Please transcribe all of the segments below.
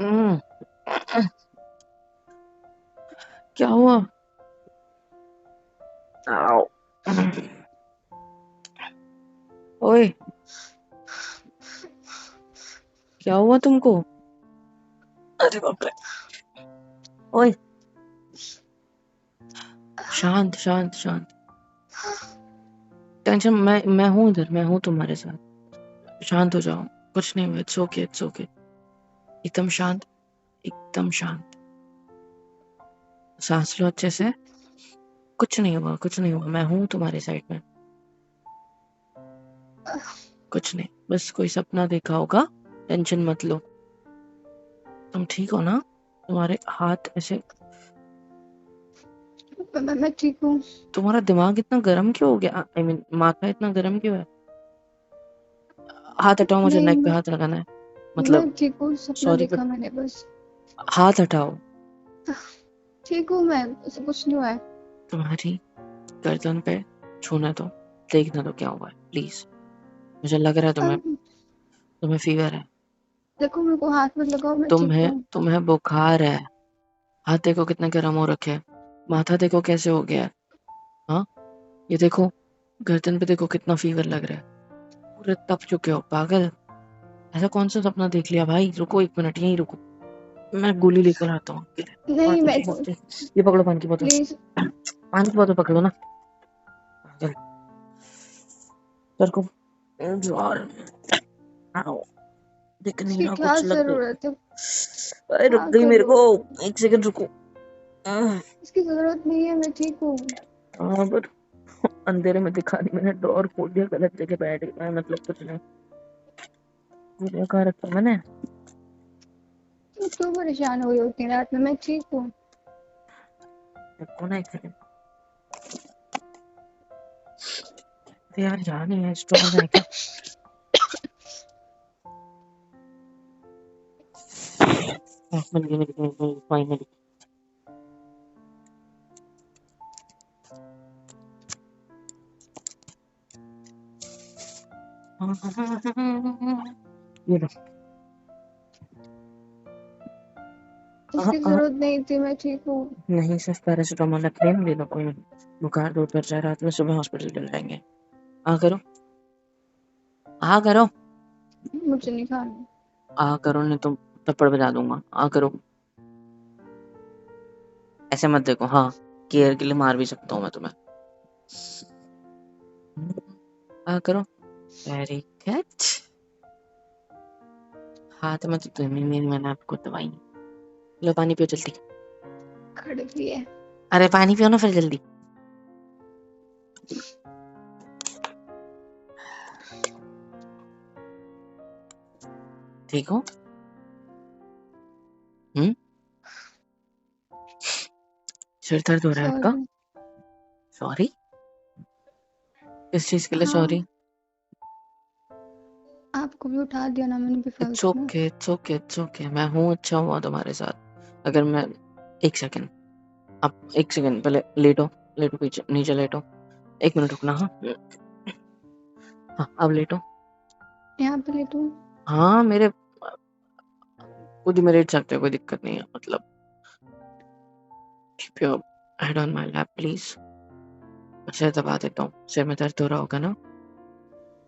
हम्म, क्या हुआ? आओ। ओए, क्या हुआ तुमको? अरे बाप रे। ओए, शांत शांत शांत। टेंशन, मैं हूँ इधर, मैं हूँ तुम्हारे साथ। शांत हो जाओ, कुछ नहीं हुआ। It's okay, it's okay. एकदम शांत, एकदम शांत। सांस लो अच्छे से। कुछ नहीं हुआ, कुछ नहीं हुआ। मैं हूँ तुम्हारे साइड में। कुछ नहीं, बस कोई सपना देखा होगा। टेंशन मत लो। तुम ठीक हो ना? तुम्हारे हाथ ऐसे। मैं ठीक हूँ। तुम्हारा दिमाग इतना गर्म क्यों हो गया? आई मीन माथा इतना गर्म क्यों है? हाथ हटाओ, मुझे नहीं, नेक पे हाथ लगाना है। मैं मतलब ठीक हूँ, सपना सॉरी, बट देखा मैंने बस। हाथ हटाओ। ठीक हूँ मैं, ऐसा कुछ नहीं हुआ है। तुम्हारी गर्दन पे छूना तो, देखना तो क्या हुआ है प्लीज। मुझे लग रहा है तुम्हें अब तुम्हें फीवर है। देखो, मेरे को हाथ मत लगाओ, मैं ठीक तुम्हें हूँ। तुम्हें बुखार है। हाथ देखो कितने गर्म हो रखे हैं। माथा देखो कैसे हो गया है। हाँ, ये देखो, गर्दन पे देखो कितना फीवर लग रहा है। पूरे तप चुके हो पागल। ऐसा कौन सा सपना देख लिया भाई? रुको एक मिनट, यहीं रुको। मैं गोली लेकर आता हूँ आपके लिए। नहीं, मैं ये पकड़ो पानी की बोतल। प्लीज। पानी की बोतल पकड़ो ना पागल। सर को ज्वार। आओ, दिख नहीं इसकी रहा, क्या कुछ लग गई। जरूरत है? अरे रुक हाँ, गई मेरे करो। को। एक सेकंड रुको। हाँ, इसकी जरूरत नहीं है, मैं ठीक हूँ। पर अंधेरे में दिखा दी मैंने। डोर खोल दिया, गलत जगह बैठ गया। मतलब कुछ नहीं। ये कहाँ रखा मैंने? तुम क्यों परेशान हो रही होती रात में? मैं ठीक हूँ। रुको ना एक सेकंड। अरे यार, यहाँ नहीं है, स्टोर में है क्या? हाँ, मिल गई, मिल गई फाइनली। ये लो। इसकी जरूरत नहीं थी, मैं ठीक हूँ। नहीं, सिर्फ पैरासीटामोल रखने ले लो, कोई नहीं। बुखार दूर कर जाए, रात में सुबह हॉस्पिटल चले जाएंगे। आ करो, आ करो, मुझे नहीं खाना। आ करो, नहीं तो थप्पड़ बजा दूंगा। आ करो। ऐसे मत देखो। हाँ, केयर के लिए मार भी सकता हूँ मैं तुम्हें। आ करो। Very good. हाथ में तो नहीं, मैंने आपको दवाई नहीं। लो पानी पियो जल्दी। कड़वी है। अरे पानी पियो ना फिर जल्दी। ठीक हो? हम्म। सिर दर्द हो रहा है आपका? सॉरी। सॉरी? किस चीज के लिए हाँ, सॉरी? आपको भी उठा दिया ना मैंने इट्स बेफालतू में। Okay, it's okay, it's okay. मैं हूँ, अच्छा हुआ तुम्हारे साथ। अगर मैं एक सेकंड, आप एक सेकंड पहले लेटो। लेटो, पीछे नीचे लेटो। एक मिनट रुकना। हाँ हाँ, अब लेटो। यहाँ पे लेटूं? हाँ, मेरे खुद ही में लेट सकते हो, कोई दिक्कत नहीं है। मतलब keep your head on my lap please. सिर दबा देता हूँ। सिर में दर्द हो रहा होगा ना?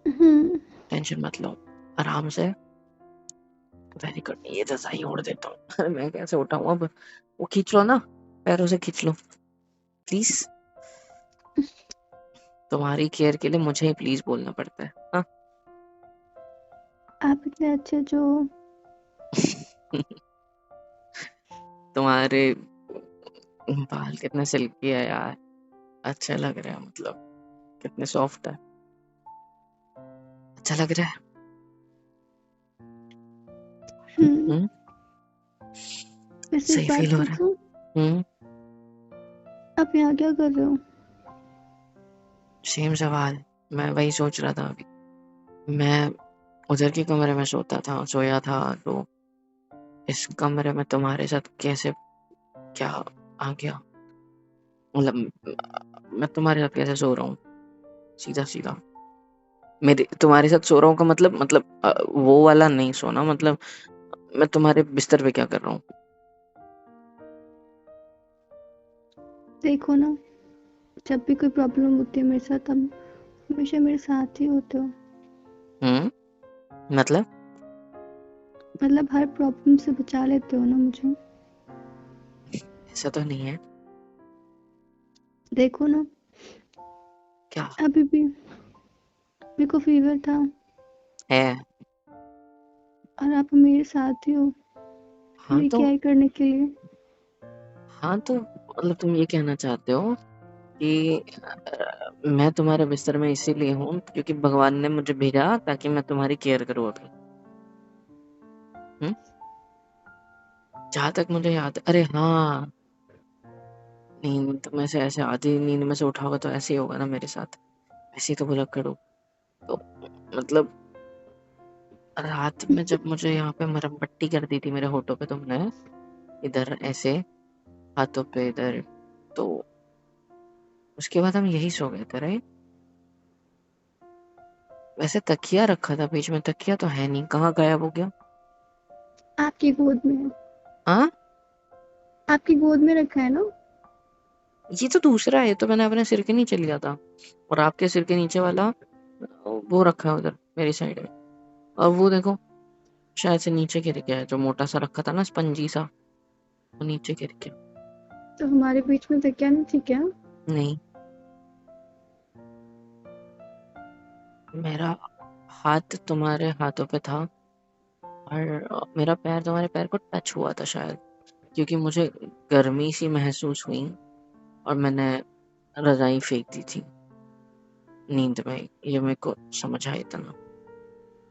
हम्म। टेंशन मत लो, आराम से। Very good. ये रजाई ओढ़ देता हूँ। मैं कैसे उठाऊं अब? वो खींच लो ना, पैरों से खींच लो प्लीज। तुम्हारी केयर के लिए मुझे ही प्लीज बोलना पड़ता है। हाँ। आप इतने अच्छे जो हो। तुम्हारे बाल कितने सिल्की है यार। अच्छा लग रहा है, मतलब कितने सॉफ्ट है। अच्छा लग रहा है। हम्म। हम्म। वैसे एक सही बात फील हो रहा पूछूं? है। हम्म। आप यहाँ क्या कर रहे हो? सेम सवाल। मैं वही सोच रहा था अभी। मैं उधर के कमरे में सोया था, तो इस कमरे में तुम्हारे साथ कैसे, क्या आ गया? मतलब मैं तुम्हारे साथ कैसे सो रहा हूँ सीधा सीधा? मेरे तुम्हारे साथ सो रहा हूँ का मतलब वो वाला नहीं सोना, मतलब मैं तुम्हारे बिस्तर पे क्या कर रहा हूँ? देखो ना, जब भी कोई प्रॉब्लम होती है मेरे साथ, तब हमेशा मेरे साथ ही होते हो। मतलब मतलब हर प्रॉब्लम से बचा लेते हो ना मुझे। ऐसा तो नहीं है। देखो ना, क्या अभी भी मेरे को फीवर था है? और आप मेरे साथ ही हो हाँ मेरी तो केयर करने के लिए। हाँ तो मतलब तुम ये कहना चाहते हो कि मैं तुम्हारे बिस्तर में इसीलिए हूँ क्योंकि भगवान ने मुझे भेजा ताकि मैं तुम्हारी केयर करूँ अभी। हम्म जहाँ तक मुझे याद है, अरे हाँ, नींद तो में से ऐसे आधी नींद में से उठा होगा तो ऐसे ही होगा ना मेरे साथ, ऐसे ही तो भुलक करूँ। तो मतलब रात में जब मुझे यहाँ पे मरहम पट्टी कर दी थी मेरे होठों पे तुमने, इधर ऐसे हाथों पे इधर, तो उसके बाद हम यही सो गए थे राइट। वैसे तकिया रखा था बीच में, तकिया तो है नहीं, कहाँ गायब हो गया? आपकी गोद में है। हाँ, आपकी गोद में रखा है ना। ये तो दूसरा है, ये तो मैंने अपने सिर के नीचे लिया था, और आपके सिर के नीचे वाला वो रखा है उधर मेरी साइड में। और वो देखो शायद से नीचे गिर गया है, जो मोटा सा रखा था ना स्पंजी सा, वो नीचे गिर गया। तो हमारे बीच में तकिया नहीं थी क्या। नहीं, मेरा हाथ तुम्हारे हाथों पे था, और मेरा पैर तुम्हारे पैर को टच हुआ था शायद, क्योंकि मुझे गर्मी सी महसूस हुई और मैंने रजाई फेंक दी थी नींद में। ये मेरे को समझ आया इतना,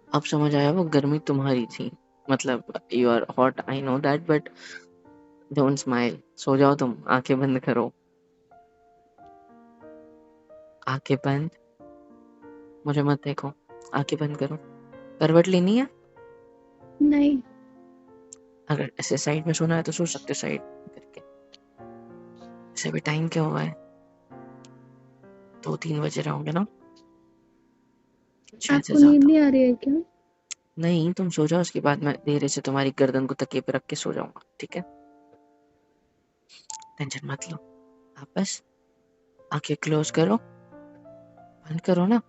अब समझ आया वो गर्मी तुम्हारी थी। मतलब you are hot I know that, but don't smile. सो जाओ तुम, आंखें बंद करो, आंखें बंद, मुझे मत देखो, आंखें बंद करो। करवट लेनी है? नहीं। अगर ऐसे साइड में सोना है तो सो सकते हो साइड करके। ऐसे भी टाइम क्या हुआ है, 2-3 बजे रहे होंगे ना, शायद से आपको नींद ज्यादा। नहीं आ रही है क्या। नहीं, तुम सो जाओ, उसके बाद मैं धीरे से तुम्हारी गर्दन को तकिए पे रख के सो जाऊंगा, ठीक है? टेंशन मत लो, आप बस आंखें क्लोज करो, बंद करो ना।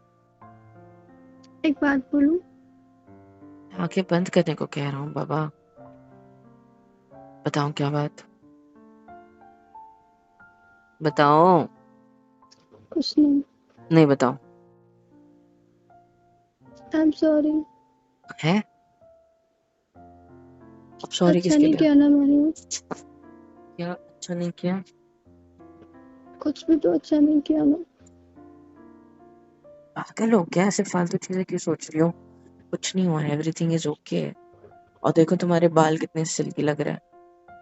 एक बात बोलूं। आंखें बंद करने को कह रहा हूँ बाबा, बताओ क्या बात, बताओ। कुछ नहीं। नहीं बताओ। I am sorry. है? अब सॉरी अच्छा किसके नहीं लिए? किया ना मैंने। क्या अच्छा नहीं किया? कुछ भी तो अच्छा नहीं किया ना। पागल हो क्या, ऐसे फालतू चीजें क्यों सोच रही हो? कुछ नहीं हुआ, एवरीथिंग इज ओके। और देखो तुम्हारे बाल कितने सिल्की लग रहे हैं।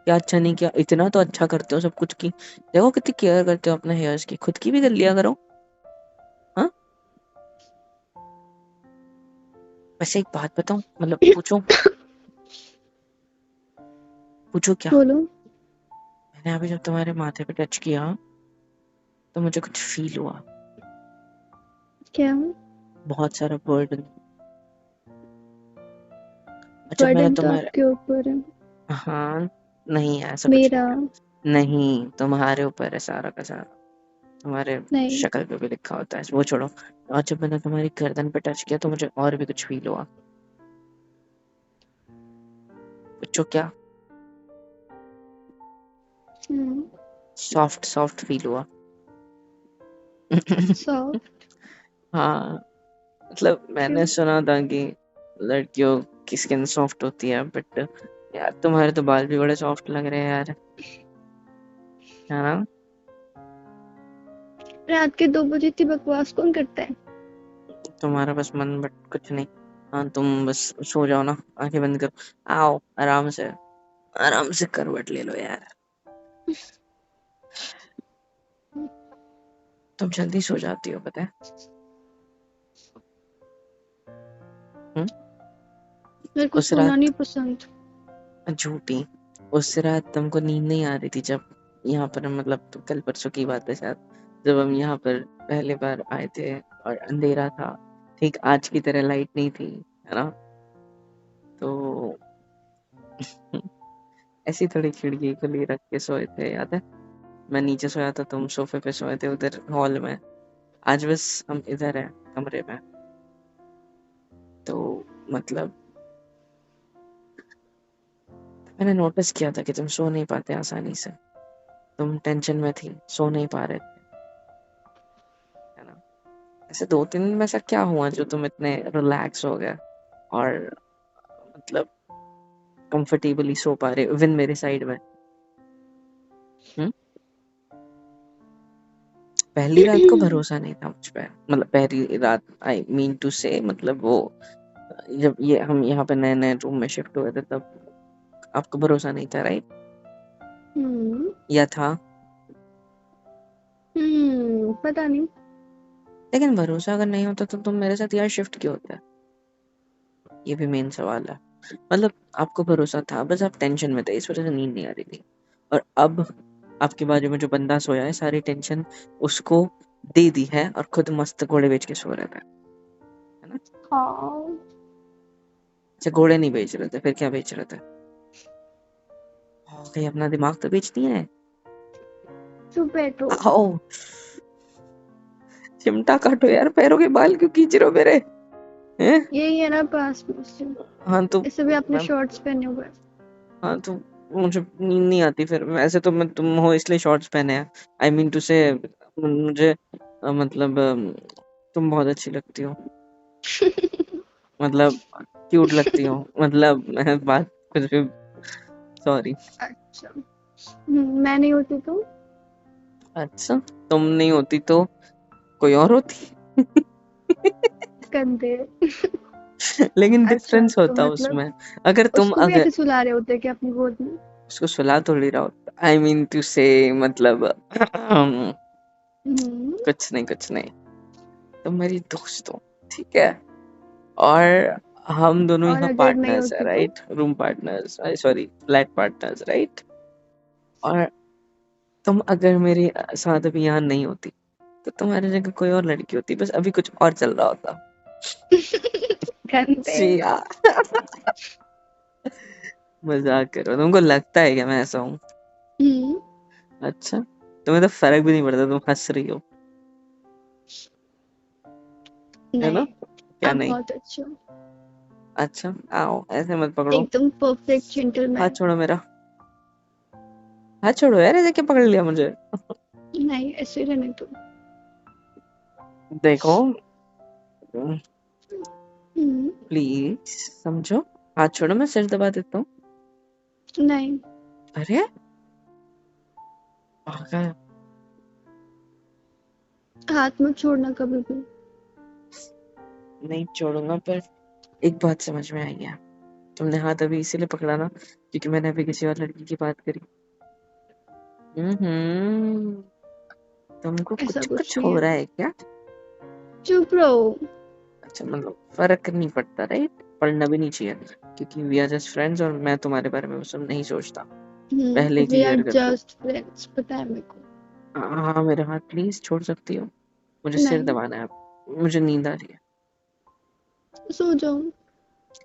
क्या अच्छा नहीं किया? इतना तो अच्छा करते हो सब कुछ की, देखो कितनी केयर करते हो अपने हेयर्स की, खुद की भी कर लिया करो। हाँ, वैसे एक बात बताऊं, मतलब पूछो, पूछो क्या? बोलो। मैंने अभी जब तुम्हारे माथे पे टच किया तो मुझे कुछ फील हुआ, क्या। बहुत सारा बर्डन। और जब मैंने बर्डन तो तुम्हारे, आपके ऊपर है। हाँ, नहीं ऐसा कुछ मेरा नहीं है, नहीं तुम्हारे ऊपर है सारा का सारा, तुम्हारे नहीं। शक्ल पे भी लिखा होता है, वो छोड़ो। और जब मैंने तुम्हारी गर्दन पे टच किया तो मुझे और भी कुछ फील हुआ, पूछो क्या? सॉफ्ट सॉफ्ट फील हुआ। सॉफ्ट। हाँ, मतलब क्यों। मैंने सुना था कि लड़कियों की स्किन सॉफ्ट होती है, बट यार तुम्हारे तो बाल भी बड़े सॉफ्ट लग रहे हैं यार, है ना? रात के 2 बजे इतनी बकवास कौन करता है। तुम्हारा बस मन, बट कुछ नहीं। हाँ, तुम बस सो जाओ ना, आंखें बंद करो, आओ आराम से, आराम से करवट ले लो यार। तुम जल्दी सो जाती हो पता है। हम्म मेरे को उस सोना नहीं रात, पसंद। झूठी, उस रात तुमको नींद नहीं आ रही थी जब यहाँ पर, मतलब तो कल परसों की बात है शायद, जब हम यहाँ पर पहली बार आए थे और अंधेरा था, ठीक आज की तरह लाइट नहीं थी, है ना? तो ऐसी थोड़ी खिड़की खुली रख के सोए थे, याद है? मैं नीचे सोया था, तुम सोफे पे सोए थे उधर हॉल में। आज बस हम इधर हैं कमरे में। तो मतलब मैंने नोटिस किया था कि तुम सो नहीं पाते आसानी से। तुम टेंशन में थी, सो नहीं पा रहे थे, है ना? ऐसे 2-3 दिन में ऐसा क्या हुआ जो तुम इतने रिलैक्स हो गए और मतलब कंफर्टेबली सो पा रहे इवन मेरे साइड में? हम्म? पहली रात को भरोसा नहीं था मुझ पे, मतलब पहली रात आई मीन टू से, मतलब वो जब ये हम यहाँ पे नए नए रूम में शिफ्ट हुए थे तब आपको भरोसा नहीं था, राइट? या था? पता नहीं। लेकिन भरोसा अगर नहीं होता तो तुम मेरे साथ यार शिफ्ट क्यों होता है? ये भी मेन सवाल है। मतलब आपको भरोसा था, बस आप टेंशन में थे, इस वजह से नींद नहीं आ रही थी। और अब आपके बाजू में जो बंदा सोया है, सारी टेंशन उसको दे दी है और खुद मस्त घोड़े बेच के सो रहा है ना? हाँ। अच्छा, घोड़े नहीं बेच रहे थे, फिर क्या बेच रहे थे? कहीं अपना दिमाग तो बेच दिया है? चुप बैठो। आओ, चिमटा काटो यार, पैरों के बाल क्यों खींच रहे हो मेरे? हैं? यही है ना पास में से। हाँ तो इससे भी आपने मैं शॉर्ट्स पहने हुए हैं। हाँ तो मुझे नींद नहीं आती फिर। ऐसे तो मैं तुम हो इसलिए शॉर्ट्स पहने हैं। आई मीन टू से मुझे मतलब तुम बहुत अच्छी लगती हो, मतलब क्यूट लगती हो, मतलब मैं बात कुछ भी, सॉरी। अच्छा। मैं नहीं होती तो? अच्छा, तुम नहीं होती तो कोई और होती। गंदे। लेकिन अच्छा डिफरेंस तो होता मतलब अगर तुम उसको भी अगर ऐसे सुला रहे होते क्या अपनी गोद में? उसको सुला थोड़ी रहा होता, आई मीन टू से मतलब हम्म। कुछ नहीं, तुम मेरी दोस्त हो, ठीक है? और हम दोनों और यहाँ अगर नहीं पार्टनर्स है, होती तो? Right? Room partners, sorry flat partners, right? और तुम अगर मेरे साथ अभी यहाँ नहीं होती तो तुम्हारी जगह कोई और लड़की होती, बस अभी कुछ और चल रहा होता। गंदे। जी यार। मजाक करो, तुमको लगता है क्या मैं ऐसा हूँ? हम्म। अच्छा, तुम्हें तो फर्क भी नहीं पड़ता, तुम हंस रही हो, है ना? नहीं, क्या आप नहीं? बहुत अच्छे हो। अच्छा, आओ ऐसे मत पकड़ो। एकदम परफेक्ट हाथ जेंटलमैन। छोड़ो मेरा, हाथ छोड़ो यार, ऐसे क्या पकड़ लिया मुझे? नहीं, ऐसे रहने दो। देखो हम्म। प्लीज समझो, हाथ छोड़ो, मैं सिर दबा देता हूँ। नहीं। अरे पागल। हाथ मत छोड़ना कभी भी। नहीं छोड़ूंगा, पर एक बात समझ में आई है। तुमने हाथ अभी इसीलिए पकड़ा ना क्योंकि मैंने अभी किसी और लड़की की बात करी। हम्म, तुमको ऐसा कुछ कुछ कुछ नहीं हो है। रहा है क्या? चुप रहो। अच्छा, मतलब फर्क नहीं पड़ता, राइट? पढ़ना भी नहीं चाहिए क्योंकि वी आर जस्ट फ्रेंड्स और मैं तुम्हारे बारे में वो सब नहीं सोचता, पहले वी आर क्लियर कर दूं। जस्ट फ्रेंड्स, पता है मेरे को। हाँ, मेरा हाथ प्लीज छोड़ सकती हो? मुझे सिर नहीं। दबाना है, मुझे नींद आ रही सो जाओ।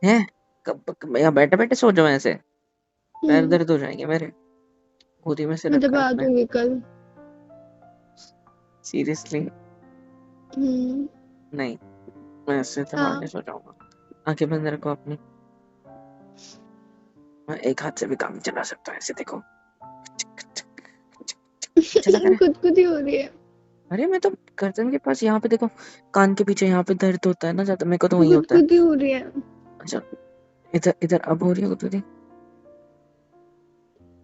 है। कब यहाँ बैठे बैठे सो जाओ ऐसे? पैर हम्म। दर्द हो जाएंगे मेरे, गोदी में से मैं रखा है दबा अपने। दूंगी कल। सीरियसली? हम्म। नहीं, मैं ऐसे दबा के हाँ। सो जाऊंगा। आंखें बंद रखो अपनी, मैं एक हाथ से भी काम चला सकता हूँ, ऐसे देखो। अच्छा लग रहा है? खुद हो रही है। अरे मैं तो गर्दन के पास, यहाँ पे देखो, कान के पीछे यहाँ पे दर्द होता है ना ज्यादा, मेरे को तो वही होता है। खुद हो रही है। अच्छा, इधर इधर अब हो रही है गुदगुदी?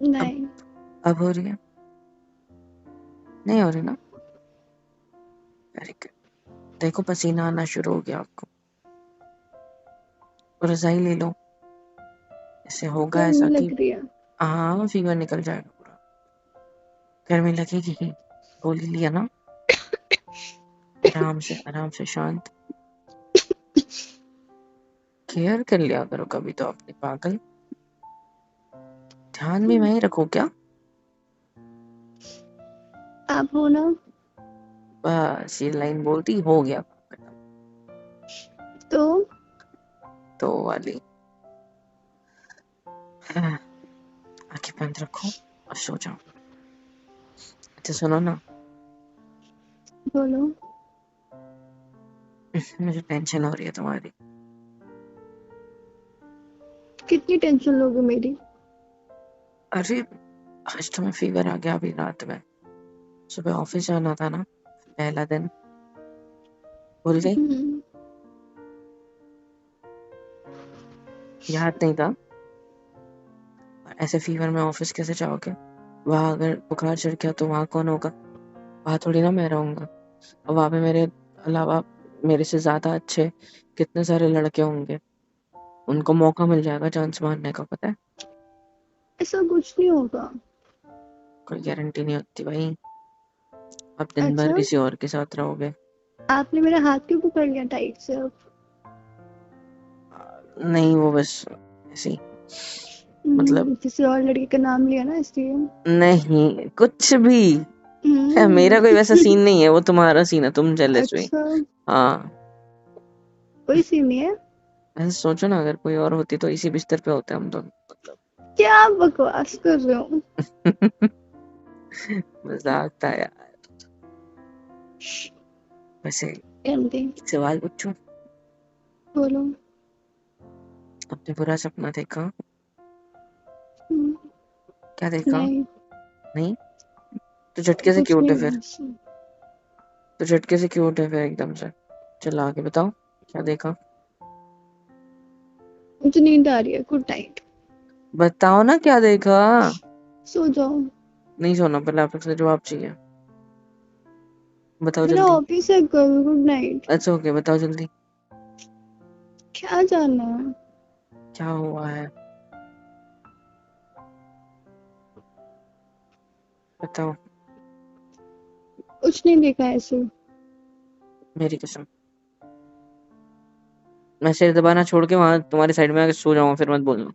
अब नहीं। अब हो रही है? नहीं हो रही ना? Very good. देखो पसीना आना शुरू हो गया आपको, रजाई ले लो, इससे होगा गर्मी ऐसा कि लग रही है। हाँ फीवर निकल जाएगा पूरा। गर्मी लगेगी ही, गोली लिया ना? आराम से शांत, केयर कर लिया करो कभी तो अपनी, पागल। ध्यान भी वहीं रखो क्या? आप हो ना। बस ये लाइन बोलती हो गया काम खत्म। तो वो वाली। आंखें बंद रखो और सो जाओ। अच्छा सुनो ना, बोलो। मुझे टेंशन हो रही है तुम्हारी। कितनी टेंशन लोगे मेरी? अरे आज तुम्हें फीवर आ गया अभी रात में। सुबह ऑफिस जाना था ना, पहला दिन। भूल गई? याद नहीं था? ऐसे फीवर में ऑफिस कैसे जाओगे? वहां अगर बुखार चढ़ गया तो वहां कौन होगा? वहां थोड़ी ना मैं रहूंगा। और वहां पे मेरे अलावा मेरे से ज्यादा अच्छे कितने सारे लड़के होंगे। उनको मौका मिल जाएगा चांस मारने का, पता है? ऐसा कुछ नहीं होगा। कोई गारंटी नहीं होती भाई। अब दिन भर अच्छा, किसी और के साथ रहोगे। आपने मेरा हाथ क्यों पकड़ लिया टाइट से अब? नहीं, वो बस ऐसे ही, मतलब किसी और लड़के का नाम लिया ना इसलिए। नहीं कुछ भी है। हम्म। मेरा कोई वैसा सीन नहीं है, वो तुम्हारा सीन है, तुम जेलस हुई। अच्छा, हाँ, कोई सीन नहीं है। ऐसे सोचो ना, अगर कोई और होती तो इसी बिस्तर पे होते हम दोनों, मतलब। क्या बकवास कर रहे हो? मजाक था यार। वैसे एमडी, एक सवाल पूछूं? बोलो। अपने बुरा सपना देखा? हम्म, क्या देखा? नहीं, नहीं? तो झटके से कुछ क्यों नहीं उठे हुआ फिर? ऐसा। तो झटके से क्यों उठे फिर एकदम से? चलो आगे बताओ, क्या देखा? मुझे नींद आ रही है, गुड नाइट। बताओ ना क्या देखा। सो जाओ। नहीं सोना, पहले आप से जवाब चाहिए। बताओ मेरा जल्दी। ऑफिस है कल, गुड नाइट। अच्छा ओके, बताओ जल्दी। क्या जानना है? क्या हुआ है? बताओ। कुछ नहीं देखा ऐसे। मेरी कसम, मैं सिर दबाना छोड़ के वहां तुम्हारी साइड में आके सो जाऊंगा, फिर मत बोलना।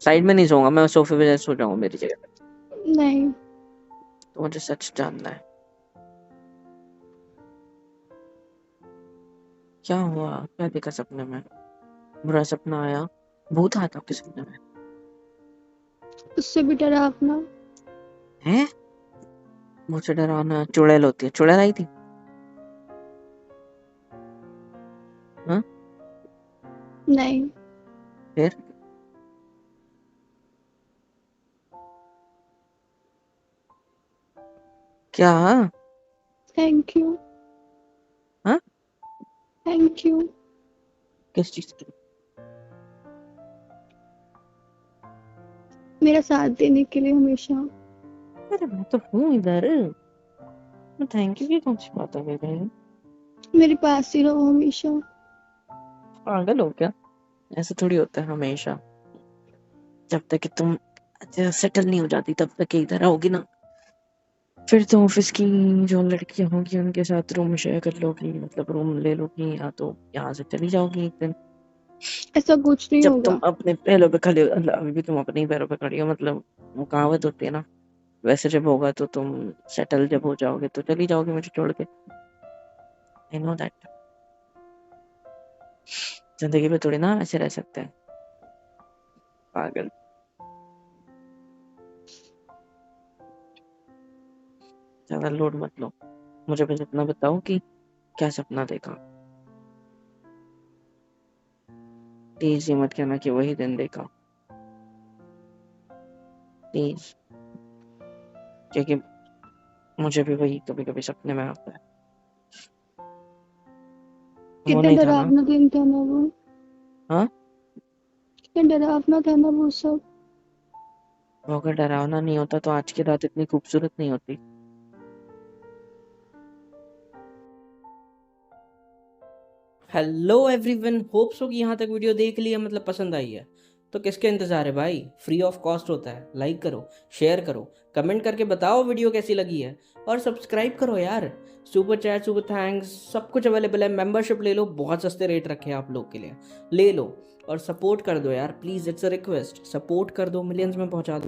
साइड में नहीं सोऊंगा मैं, सोफे पे जाके सो जाऊंगा मेरी जगह पे। नहीं, तो मुझे सच जानना है, क्या हुआ? क्या देखा सपने में? बुरा सपना आया? भूत आया था आपके सपने में? उससे भी डरावना। है? मुझसे डरावना चुड़ैल होती है? चुड़ैल आई थी? हाँ? नहीं। फिर? क्या? Thank you. हाँ? Thank you. किस चीज की? मेरा साथ देने के लिए हमेशा। अरे मैं तो हूँ इधर। मैं थैंक यू की कौन सी बात है भाई? मेरे पास ही रहो हमेशा। पागल हो क्या? ऐसा थोड़ी होता है हमेशा। जब तक कि तुम सेटल नहीं हो जाती तब तक ही इधर आओगी ना। फिर तो ऑफिस की जो लड़कियां होंगी उनके साथ रूम शेयर कर लोगी, मतलब रूम ले लोगी, या तो यहाँ से चली जाओगी एक दिन। ऐसा कुछ नहीं जब तुम होगा। अपने पैरों पे खड़े हो, अभी भी तुम अपने ही पैरों पे खड़ी हो, मतलब वो कहावत होती है ना। वैसे जब होगा तो तुम सेटल जब हो जाओगे तो चली जाओगे मुझे छोड़ के। आई नो दैट। जिंदगी में थोड़ी ना ऐसे रह सकते हैं, पागल। ज्यादा लोड मत लो। मुझे बस इतना बताओ कि क्या सपना देखा। प्लीज ये मत कहना कि वही दिन देखा, प्लीज। क्योंकि मुझे भी वही कभी कभी सपने में आता है। वो कितना नहीं था ना? डरावना दिन था ना वो। हाँ? कितना डरावना था ना वो सब। वो अगर डरावना नहीं होता तो आज की रात इतनी खूबसूरत नहीं होती। हेलो एवरीवन, होप सो कि यहाँ तक वीडियो देख लिया, मतलब पसंद आई है। तो किसके इंतज़ार है भाई, फ्री ऑफ कॉस्ट होता है। लाइक करो, शेयर करो, कमेंट करके बताओ वीडियो कैसी लगी है, और सब्सक्राइब करो यार। सुपर चैट, सुपर थैंक्स, सब कुछ अवेलेबल है। मेंबरशिप ले लो, बहुत सस्ते रेट रखे हैं आप लोग के लिए। ले लो और सपोर्ट कर दो यार, please, it's a request. Support कर दो, मिलियंस में पहुँचा दो।